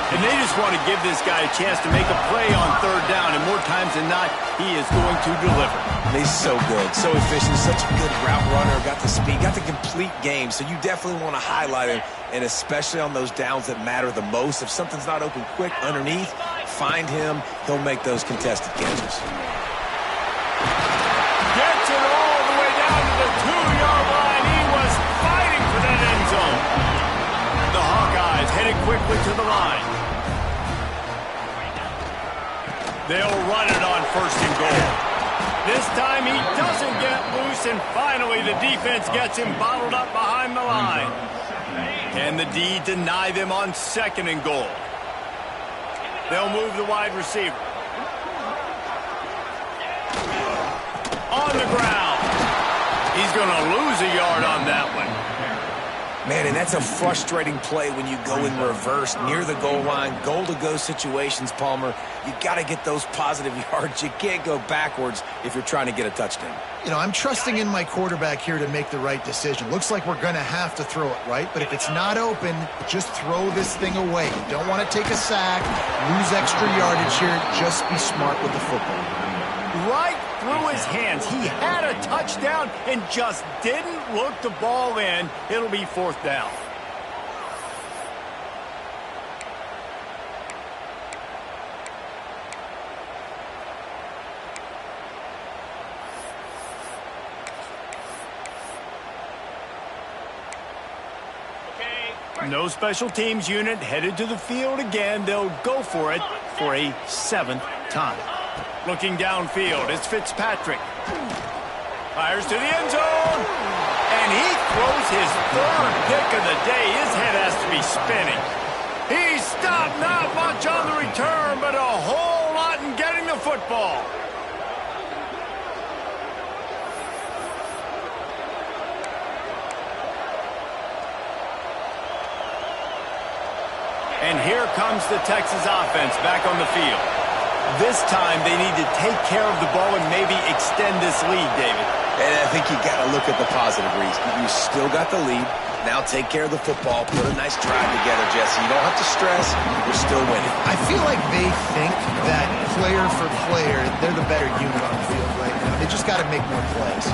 S1: And they just want to give this guy a chance to make a play on 3rd down, and more times than not, he is going to deliver.
S2: He's so good, so efficient, such a good route runner, got the speed, got the complete game, so you definitely want to highlight him, and especially on those downs that matter the most. If something's not open quick underneath, find him, he'll make those contested catches.
S1: Gets it all the way down to the 2-yard line. He was fighting for that end zone. The Hawkeyes headed quickly to the line. They'll run it on 1st and goal. This time he doesn't get loose, and finally the defense gets him bottled up behind the line. Can the D deny them on 2nd and goal? They'll move the wide receiver. On the ground. He's going to lose a yard on that one.
S2: Man, and that's a frustrating play when you go in reverse near the goal line, goal-to-go situations, Palmer. You got to get those positive yards. You can't go backwards if you're trying to get a touchdown.
S3: You know, I'm trusting in my quarterback here to make the right decision. Looks like we're going to have to throw it, right? But if it's not open, just throw this thing away. You don't want to take a sack, lose extra yardage here. Just be smart with the football.
S1: Right through his hands. He had a touchdown and just didn't look the ball in. It'll be 4th down. No special teams unit headed to the field again. They'll go for it for a 7th time. Looking downfield, it's Fitzpatrick. Fires to the end zone. And he throws his 3rd pick of the day. His head has to be spinning. He stopped, not much on the return, but a whole lot in getting the football. And here comes the Texas offense back on the field. This time they need to take care of the ball and maybe extend this lead, David.
S2: And I think you got to look at the positive, Reese. You still got the lead. Now take care of the football. Put a nice drive together, Jesse. You don't have to stress. You're still winning.
S3: I feel like they think that player for player, they're the better unit on the field right now. They just got to make more plays.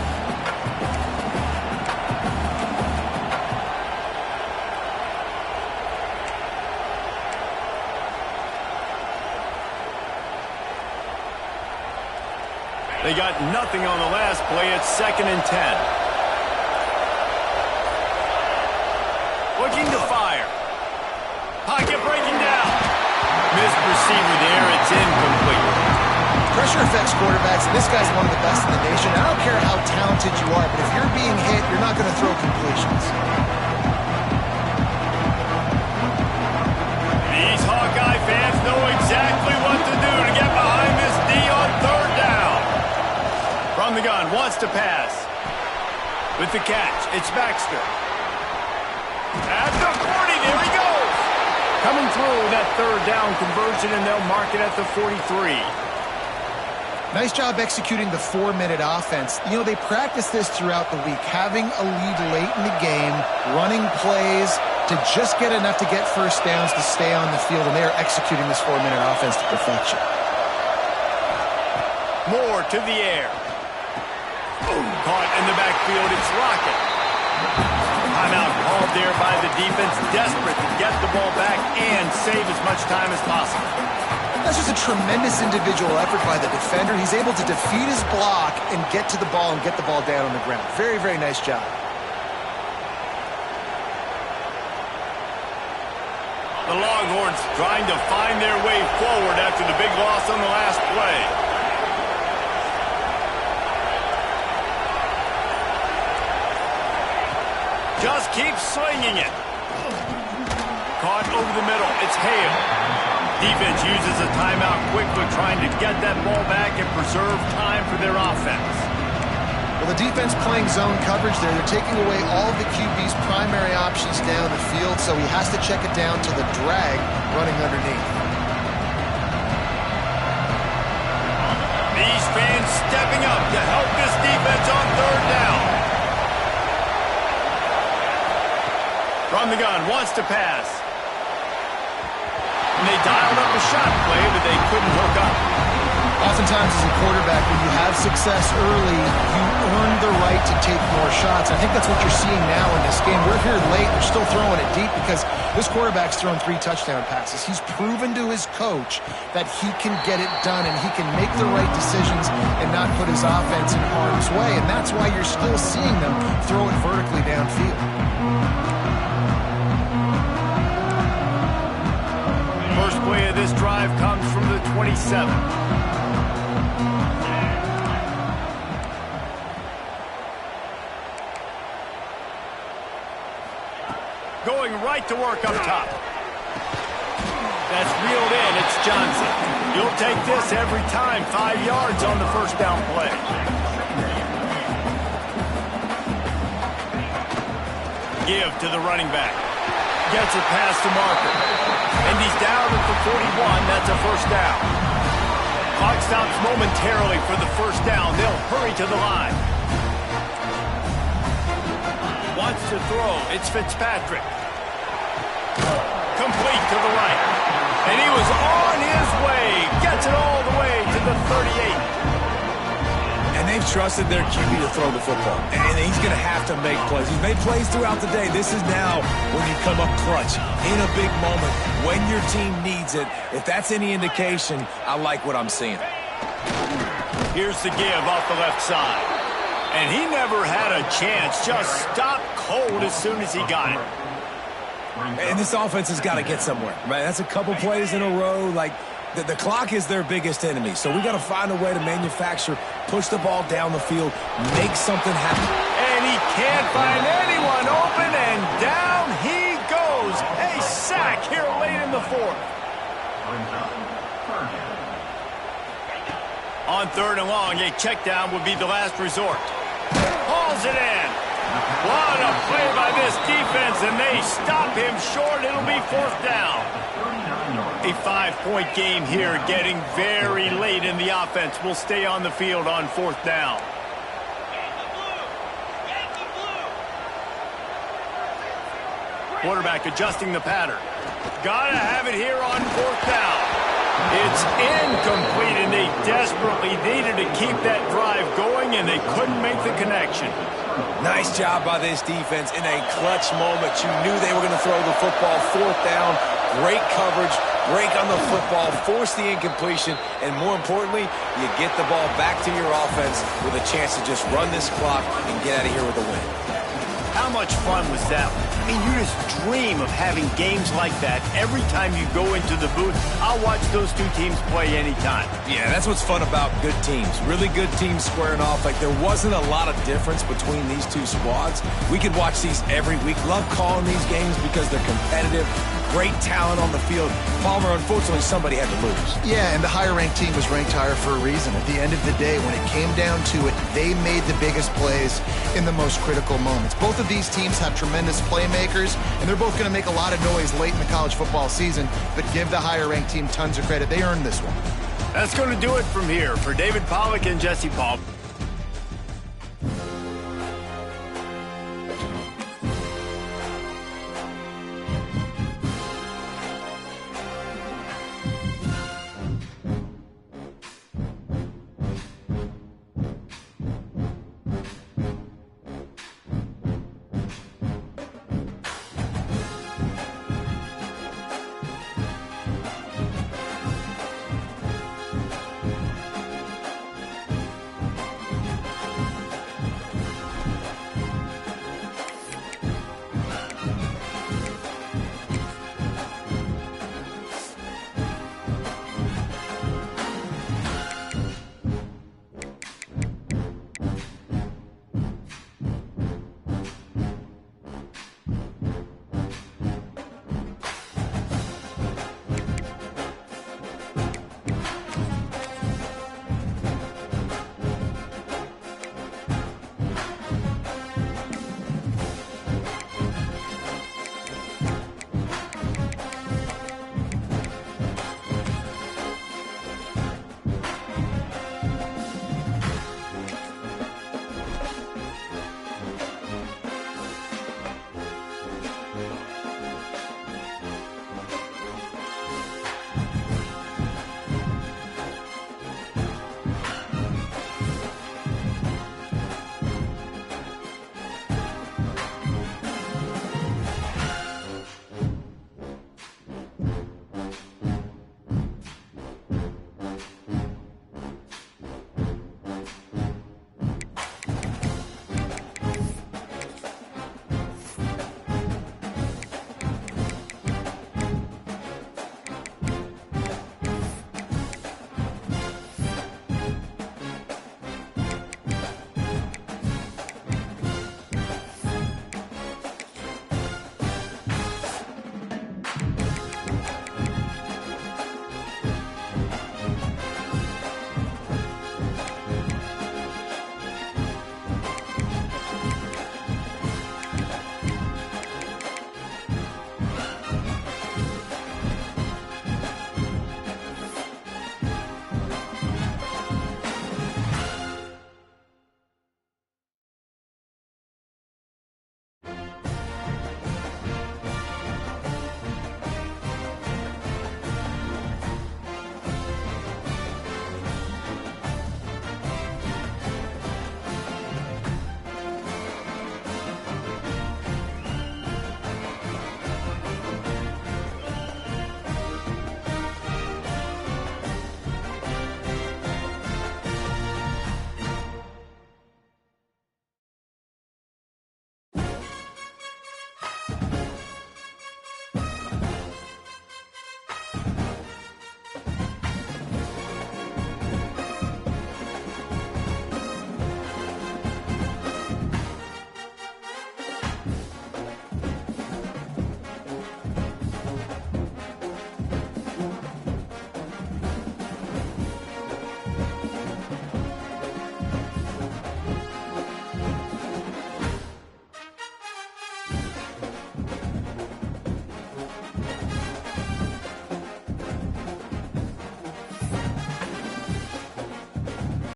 S1: They got nothing on the last play. It's 2nd and 10. Looking to fire. Pocket breaking down. Missed receiver there. It's incomplete.
S3: Pressure affects quarterbacks, and this guy's one of the best in the nation. I don't care how talented you are, but if you're being hit, you're not going to throw completions.
S1: These Hawkeye fans know exactly what to do to get behind this D on 3rd down. From the gun, wants to pass. With the catch, it's Baxter. At the 40, there he goes. Coming through that 3rd down conversion, and they'll mark it at the 43.
S3: Nice job executing the 4-minute offense. You know, they practice this throughout the week, having a lead late in the game, running plays to just get enough to get first downs to stay on the field, and they are executing this 4-minute offense to perfection.
S1: Moore to the air. Caught in the backfield, it's Lockett. Timeout called there by the defense, desperate to get the ball back and save as much time as possible.
S3: That's just a tremendous individual effort by the defender. He's able to defeat his block and get to the ball and get the ball down on the ground. Very, very nice job.
S1: The Longhorns trying to find their way forward after the big loss on the last play. Just keep swinging it. Caught over the middle. It's Hale. Defense uses a timeout quickly, trying to get that ball back and preserve time for their offense.
S3: Well, the defense playing zone coverage there. They're taking away all of the QB's primary options down the field, so he has to check it down to the drag running underneath.
S1: These fans stepping up to help this defense on 3rd down. From the gun, wants to pass. And they dialed up a shot play, but they couldn't hook up.
S3: Oftentimes as a quarterback, when you have success early, you earn the right to take more shots. I think that's what you're seeing now in this game. We're here late, they're still throwing it deep because this quarterback's thrown 3 touchdown passes. He's proven to his coach that he can get it done and he can make the right decisions and not put his offense in harm's way. And that's why you're still seeing them throw it vertically downfield.
S1: First play of this drive comes from the 27. Going right to work up top. That's reeled in. It's Johnson. You'll take this every time. 5 yards on the first down play. Give to the running back. Gets it past the marker. And he's down at the 41. That's a first down. Clock stops momentarily for the first down. They'll hurry to the line. Wants to throw. It's Fitzpatrick. Complete to the right. And he was on his way. Gets it all the way to the 38.
S2: And they've trusted their QB to throw the football. And he's going to have to make plays. He's made plays throughout the day. This is now when you come up clutch in a big moment when your team needs it. If that's any indication, I like what I'm seeing.
S1: Here's the give off the left side. And he never had a chance. Just stopped cold as soon as he got it.
S2: And this offense has got to get somewhere, right? That's a couple plays in a row. Like, the clock is their biggest enemy. So we got to find a way to manufacture, push the ball down the field, make something happen.
S1: And he can't find anyone open, and down he goes. A sack here late in the fourth. On 3rd and long, a check down would be the last resort. Hauls it in. What a play by this defense, and they stop him short. It'll be 4th down. A 5-point game here, getting very late in the offense. Will stay on the field on 4th down. Quarterback adjusting the pattern. Gotta have it here on 4th down. It's incomplete, and they desperately needed to keep that drive going, and they couldn't make the connection.
S2: Nice job by this defense in a clutch moment. You knew they were going to throw the football. 4th down, great coverage, break on the football, force the incompletion, and more importantly, you get the ball back to your offense with a chance to just run this clock and get out of here with a win.
S1: How much fun was that? I mean, you just dream of having games like that every time you go into the booth. I'll watch those two teams play anytime.
S2: Yeah, that's what's fun about good teams. Really good teams squaring off. Like, there wasn't a lot of difference between these two squads. We could watch these every week. Love calling these games because they're competitive. Great talent on the field. Palmer, unfortunately, somebody had to lose.
S3: Yeah, and the higher-ranked team was ranked higher for a reason. At the end of the day, when it came down to it, they made the biggest plays in the most critical moments. Both of these teams have tremendous playmakers, and they're both going to make a lot of noise late in the college football season, but give the higher-ranked team tons of credit. They earned this one.
S1: That's going to do it from here. For David Pollack and Jesse Paul.